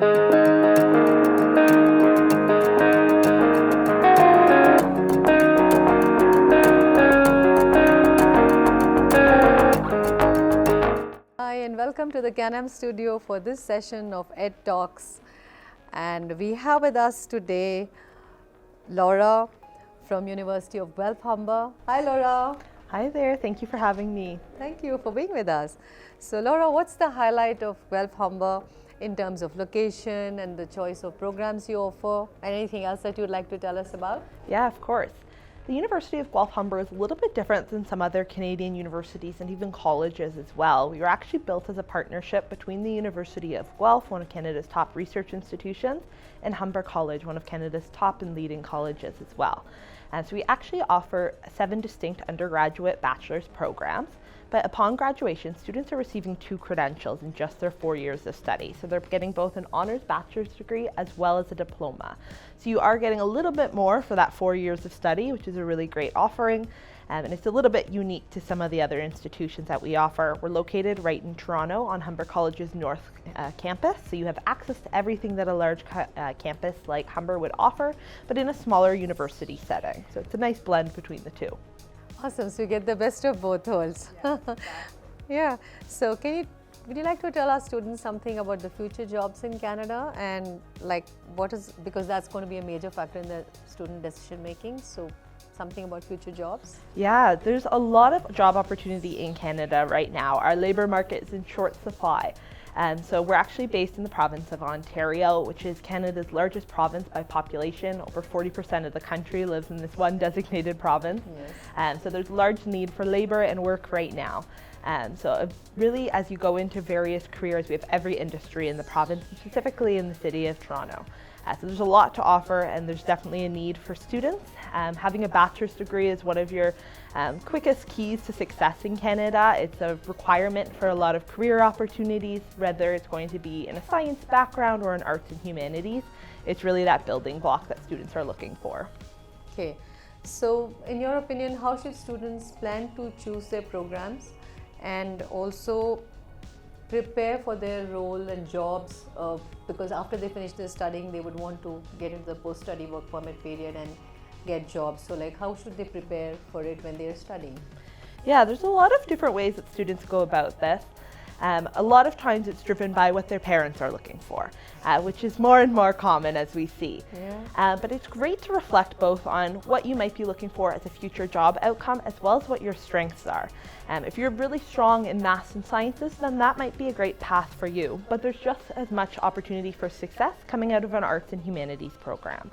Hi and welcome to the Canam studio for this session of EdTalks. And we have with us today Laura from University of Guelph-Humber. Hi Laura. Hi there, thank you for having me. Thank you for being with us. So Laura, what's the highlight of Guelph-Humber in terms of location and the choice of programs you offer, and anything else that you'd like to tell us about? Yeah, of course. The University of Guelph-Humber is a little bit different than some other Canadian universities and even colleges as well. We were actually built as a partnership between the University of Guelph, one of Canada's top research institutions, and Humber College, one of Canada's top and leading colleges as well. And so we actually offer 7 distinct undergraduate bachelor's programs, but upon graduation, students are receiving 2 credentials in just their 4 years of study. So they're getting both an honors bachelor's degree as well as a diploma. So you are getting a little bit more for that 4 years of study, which is a really great offering. And it's a little bit unique to some of the other institutions that we offer. We're located right in Toronto on Humber College's North campus, so you have access to everything that a large campus like Humber would offer, but in a smaller university setting. So it's a nice blend between the two. Awesome, so you get the best of both worlds. Yeah, yeah. So would you like to tell our students something about the future jobs in Canada, and like because that's going to be a major factor in the student decision making, so something about future jobs? Yeah, there's a lot of job opportunity in Canada right now. Our labor market is in short supply. And so we're actually based in the province of Ontario, which is Canada's largest province by population. Over 40% of the country lives in this one designated province. Yes. So there's a large need for labor and work right now. So really, as you go into various careers, we have every industry in the province, specifically in the city of Toronto. So there's a lot to offer, and there's definitely a need for students. Having a bachelor's degree is one of your quickest keys to success in Canada. It's a requirement for a lot of career opportunities, whether it's going to be in a science background or in arts and humanities. It's really that building block that students are looking for. Okay, so in your opinion, how should students plan to choose their programs and also prepare for their role and jobs, because after they finish their studying, they would want to get into the post-study work permit period and get jobs. So like, how should they prepare for it when they're studying? Yeah, there's a lot of different ways that students go about this. A lot of times it's driven by what their parents are looking for, which is more and more common as we see. Yeah. But it's great to reflect both on what you might be looking for as a future job outcome, as well as what your strengths are. If you're really strong in maths and sciences, then that might be a great path for you. But there's just as much opportunity for success coming out of an arts and humanities program.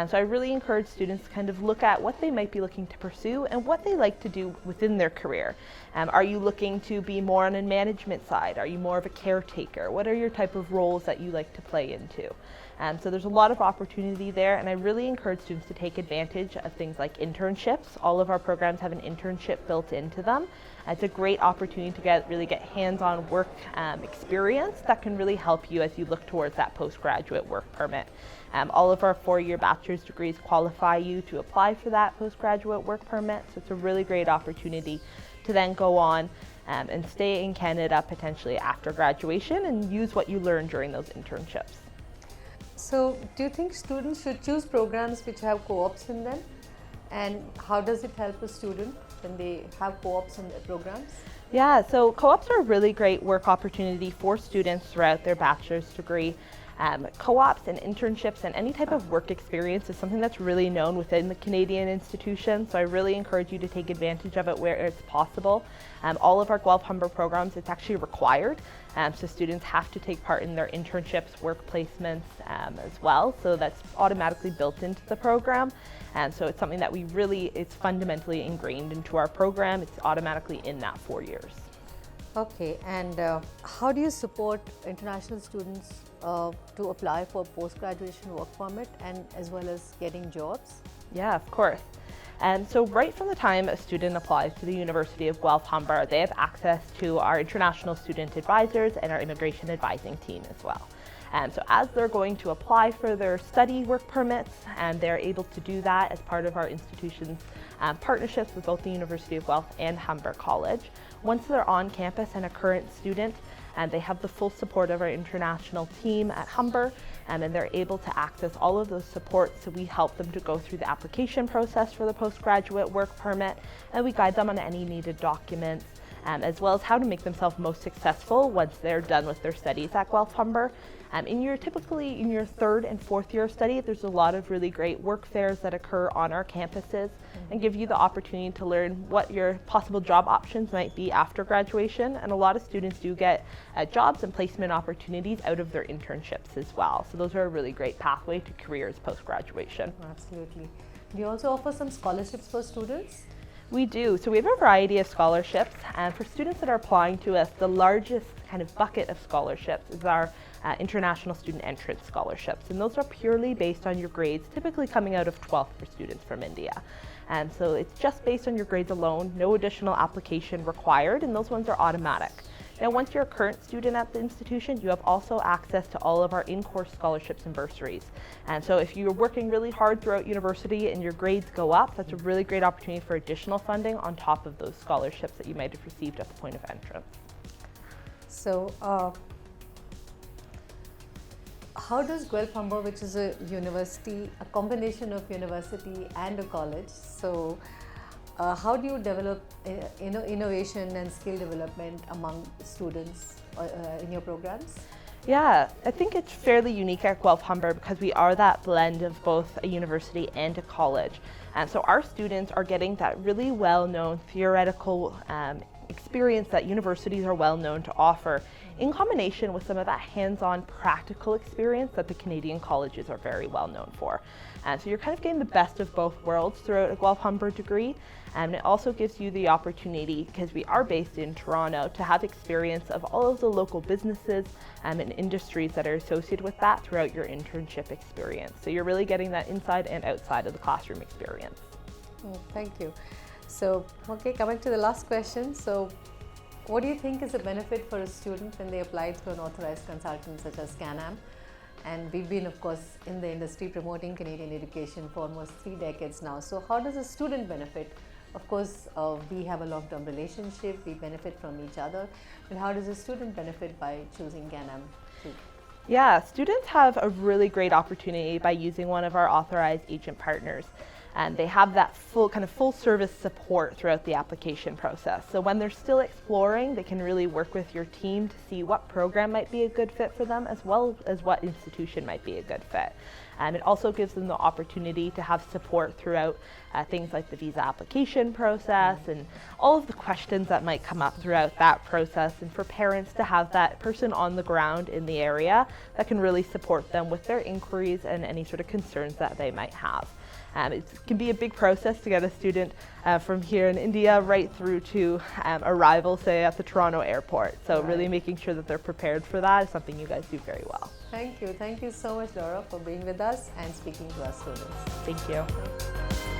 So I really encourage students to kind of look at what they might be looking to pursue and what they like to do within their career. Are you looking to be more on a management side? Are you more of a caretaker? What are your type of roles that you like to play into? So there's a lot of opportunity there, and I really encourage students to take advantage of things like internships. All of our programs have an internship built into them. It's a great opportunity to really get hands-on work experience that can really help you as you look towards that postgraduate work permit. All of our 4-year bachelor's degrees qualify you to apply for that postgraduate work permit, so it's a really great opportunity to then go on and stay in Canada potentially after graduation and use what you learned during those internships. So do you think students should choose programs which have co-ops in them? And how does it help a student when they have co-ops in their programs? Yeah, so co-ops are a really great work opportunity for students throughout their bachelor's degree. Co-ops and internships and any type of work experience is something that's really known within the Canadian institution, so I really encourage you to take advantage of it where it's possible. All of our Guelph-Humber programs, it's actually required, so students have to take part in their internships, work placements as well, so that's automatically built into the program. So it's something that it's fundamentally ingrained into our program. It's automatically in that 4 years. Okay, and how do you support international students to apply for post-graduation work permit and as well as getting jobs? Yeah, of course. And so right from the time a student applies to the University of Guelph-Humber, they have access to our international student advisors and our immigration advising team as well. So as they're going to apply for their study work permits, and they're able to do that as part of our institution's partnerships with both the University of Guelph and Humber College. Once they're on campus and a current student, and they have the full support of our international team at Humber, and they're able to access all of those supports. So we help them to go through the application process for the postgraduate work permit, and we guide them on any needed documents, as well as how to make themselves most successful once they're done with their studies at Guelph-Humber. Typically in your third and fourth year of study, there's a lot of really great work fairs that occur on our campuses and give you the opportunity to learn what your possible job options might be after graduation. And a lot of students do get jobs and placement opportunities out of their internships as well. So those are a really great pathway to careers post-graduation. Absolutely. Do you also offer some scholarships for students? We do. So we have a variety of scholarships, and for students that are applying to us, the largest kind of bucket of scholarships is our international student entrance scholarships, and those are purely based on your grades, typically coming out of 12th for students from India. And so it's just based on your grades alone, no additional application required, and those ones are automatic. Now, once you're a current student at the institution, you have also access to all of our in-course scholarships and bursaries. And so if you're working really hard throughout university and your grades go up, that's a really great opportunity for additional funding on top of those scholarships that you might have received at the point of entrance. So, how does Guelph-Humber, which is a university, a combination of university and a college, so how do you develop innovation and skill development among students in your programs? Yeah, I think it's fairly unique at Guelph-Humber because we are that blend of both a university and a college. And so our students are getting that really well-known theoretical experience that universities are well known to offer, in combination with some of that hands-on practical experience that the Canadian colleges are very well known for. And so you're kind of getting the best of both worlds throughout a Guelph-Humber degree, and it also gives you the opportunity, because we are based in Toronto, to have experience of all of the local businesses and industries that are associated with that throughout your internship experience. So you're really getting that inside and outside of the classroom experience. Thank you. So, okay, coming to the last question. So, what do you think is the benefit for a student when they apply to an authorized consultant such as Canam? And we've been, of course, in the industry promoting Canadian education for almost 3 decades now. So, how does a student benefit? Of course, we have a long-term relationship, we benefit from each other. But how does a student benefit by choosing Canam? Yeah, students have a really great opportunity by using one of our authorized agent partners. And they have that full service support throughout the application process. So when they're still exploring, they can really work with your team to see what program might be a good fit for them, as well as what institution might be a good fit. And it also gives them the opportunity to have support throughout things like the visa application process and all of the questions that might come up throughout that process, and for parents to have that person on the ground in the area that can really support them with their inquiries and any sort of concerns that they might have. It can be a big process to get a student from here in India right through to arrival, say, at the Toronto airport. So really making sure that they're prepared for that is something you guys do very well. Thank you. Thank you so much, Laura, for being with us and speaking to our students. Thank you.